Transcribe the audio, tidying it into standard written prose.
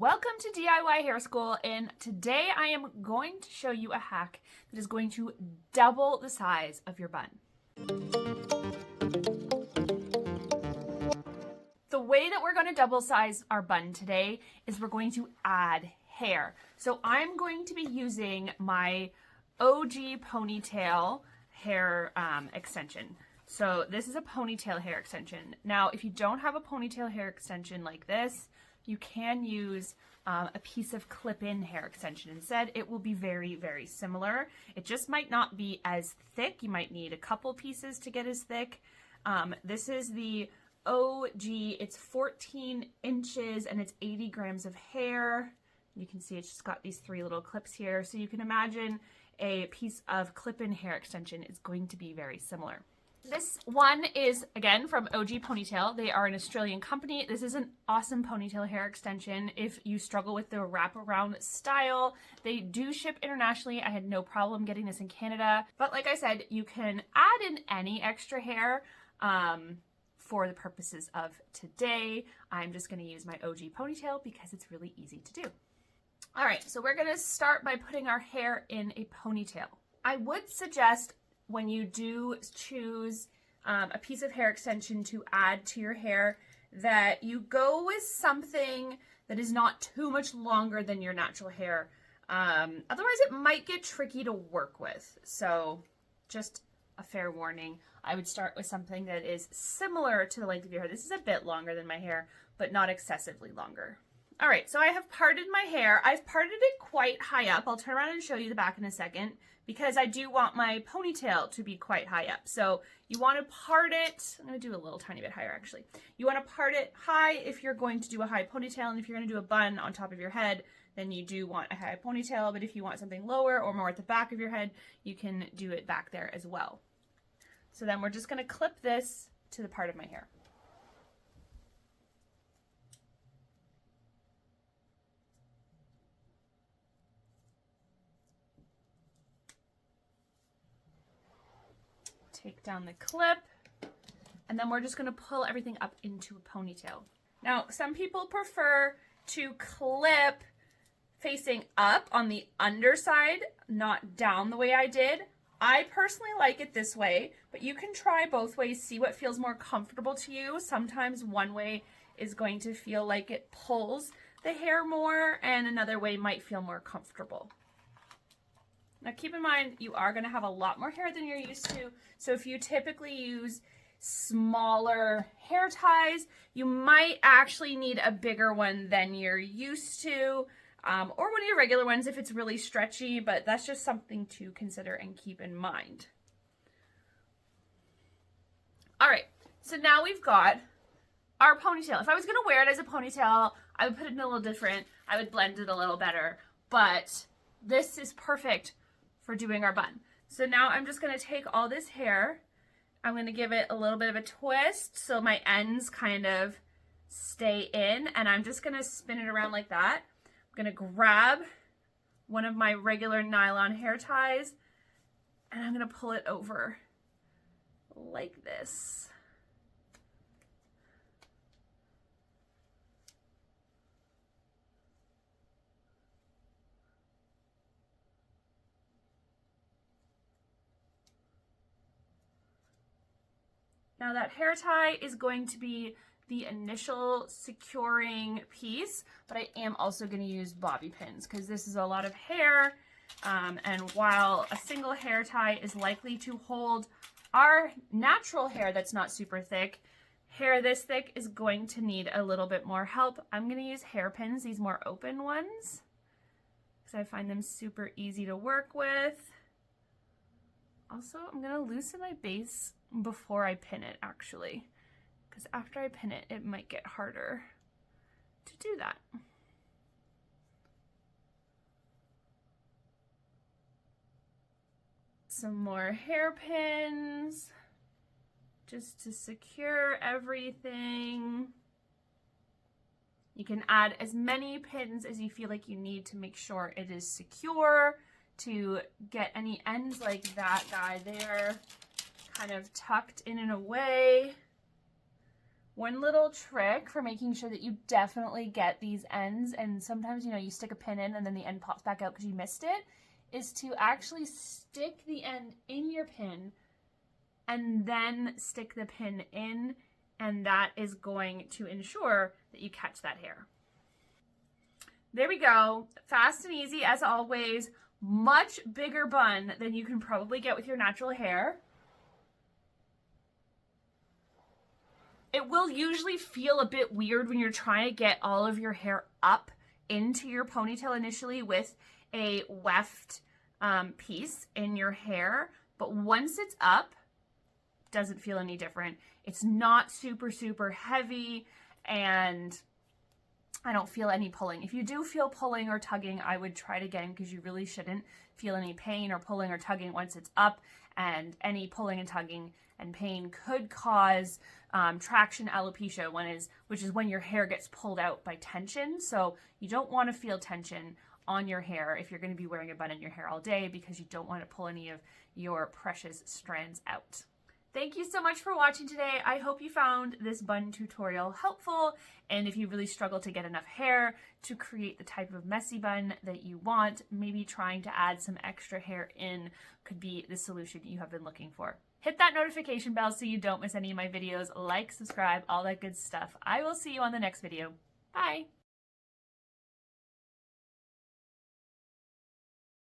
Welcome to DIY Hair School, and today I am going to show you a hack that is going to double the size of your bun. The way that we're going to double size our bun today is we're going to add hair. So I'm going to be using my OG Ponytail hair extension. So this is a ponytail hair extension. Now, if you don't have a ponytail hair extension like this, you can use a piece of clip-in hair extension instead. It will be very, very similar. It just might not be as thick. You might need a couple pieces to get as thick. This is the OG. It's 14 inches and it's 80 grams of hair. You can see it's just got these three little clips here. So you can imagine a piece of clip-in hair extension is going to be very similar. This one is, again, from OG Ponytail. They are an Australian company. This is an awesome ponytail hair extension. If you struggle with the wraparound style, they do ship internationally. I had no problem getting this in Canada. But like I said, you can add in any extra hair for the purposes of today. I'm just going to use my OG Ponytail because it's really easy to do. All right, so we're going to start by putting our hair in a ponytail. I would suggest when you do choose a piece of hair extension to add to your hair, that you go with something that is not too much longer than your natural hair. Otherwise, it might get tricky to work with. So just a fair warning. I would start with something that is similar to the length of your hair. This is a bit longer than my hair, but not excessively longer. All right, so I have parted my hair. I've parted it quite high up. I'll turn around and show you the back in a second because I do want my ponytail to be quite high up. So you want to part it. I'm going to do a little tiny bit higher actually. You want to part it high if you're going to do a high ponytail, and if you're going to do a bun on top of your head, then you do want a high ponytail. But if you want something lower or more at the back of your head, you can do it back there as well. So then we're just going to clip this to the part of my hair. Take down the clip, and then we're just going to pull everything up into a ponytail. Now, some people prefer to clip facing up on the underside, not down the way I did. I personally like it this way, but you can try both ways, see what feels more comfortable to you. Sometimes one way is going to feel like it pulls the hair more, and another way might feel more comfortable. Now keep in mind, you are going to have a lot more hair than you're used to. So if you typically use smaller hair ties, you might actually need a bigger one than you're used to, or one of your regular ones if it's really stretchy, but that's just something to consider and keep in mind. All right, so now we've got our ponytail. If I was going to wear it as a ponytail, I would put it in a little different. I would blend it a little better, but this is perfect for doing our bun. So now I'm just going to take all this hair, I'm going to give it a little bit of a twist so my ends kind of stay in, and I'm just going to spin it around like that. I'm going to grab one of my regular nylon hair ties and I'm going to pull it over like this. Now that hair tie is going to be the initial securing piece, but I am also going to use bobby pins because this is a lot of hair, and while a single hair tie is likely to hold our natural hair that's not super thick, hair this thick is going to need a little bit more help. I'm going to use hairpins, these more open ones, because I find them super easy to work with. Also, I'm going to loosen my base before I pin it, actually, because after I pin it, it might get harder to do that. Some more hairpins just to secure everything. You can add as many pins as you feel like you need to make sure it is secure, to get any ends like that guy there kind of tucked in and away. One little trick for making sure that you definitely get these ends, and sometimes, you know, you stick a pin in and then the end pops back out because you missed it, is to actually stick the end in your pin and then stick the pin in, and that is going to ensure that you catch that hair. There we go. Fast and easy as always. Much bigger bun than you can probably get with your natural hair. It will usually feel a bit weird when you're trying to get all of your hair up into your ponytail initially with a weft piece in your hair, but once it's up, it doesn't feel any different. It's not super, super heavy, and I don't feel any pulling. If you do feel pulling or tugging, I would try it again, because you really shouldn't feel any pain or pulling or tugging once it's up, and any pulling and tugging and pain could cause traction alopecia, which is when your hair gets pulled out by tension. So you don't want to feel tension on your hair if you're going to be wearing a bun in your hair all day, because you don't want to pull any of your precious strands out. Thank you so much for watching today. I hope you found this bun tutorial helpful, and if you really struggle to get enough hair to create the type of messy bun that you want, maybe trying to add some extra hair in could be the solution you have been looking for. Hit that notification bell so you don't miss any of my videos. Like, subscribe, all that good stuff. I will see you on the next video. Bye!